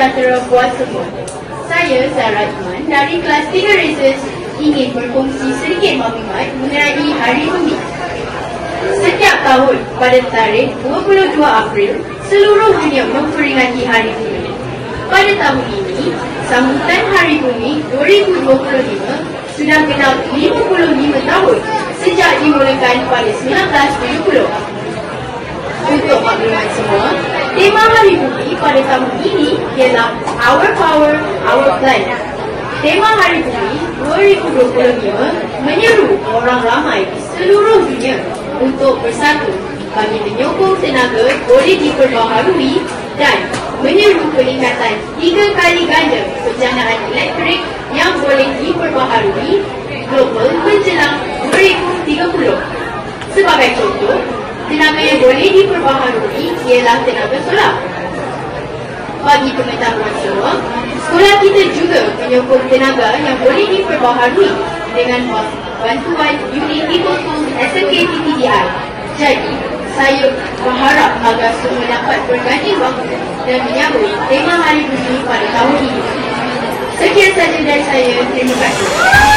sejahtera buat semua. Saya Zara Iman dari kelas 3 Reses ingin berkongsi sedikit maklumat mengenai Hari Bumi. Setiap tahun pada tarikh 22 April, seluruh dunia memperingati Hari Bumi. Pada tahun ini, sambutan Hari Bumi 2025 sudah genap 55 tahun sejak dimulakan pada 1970. Untuk maklumat semua, tema Hari Bumi pada tahun ini ialah Our Power, Our Planet. Tema Hari Bumi 2025 menyeru orang ramai di seluruh dunia untuk bersatu bagi menyokong tenaga boleh diperbaharui dan menyeru peningkatan 3 kali ganda penjanaan elektrik yang boleh diperbaharui global menjelang 2030. Sebagai contoh, tenaga yang boleh diperbaharui ialah tenaga solar. Bagi pengetahuan semua, sekolah kita juga menyokong tenaga yang boleh diperbaharui dengan bantuan unit Eco-Tools SMK TTDI. Jadi, saya berharap agar semua dapat berganding bahu dan menyambut tema Hari Bumi pada tahun ini. Sekian sahaja dari saya. Terima kasih.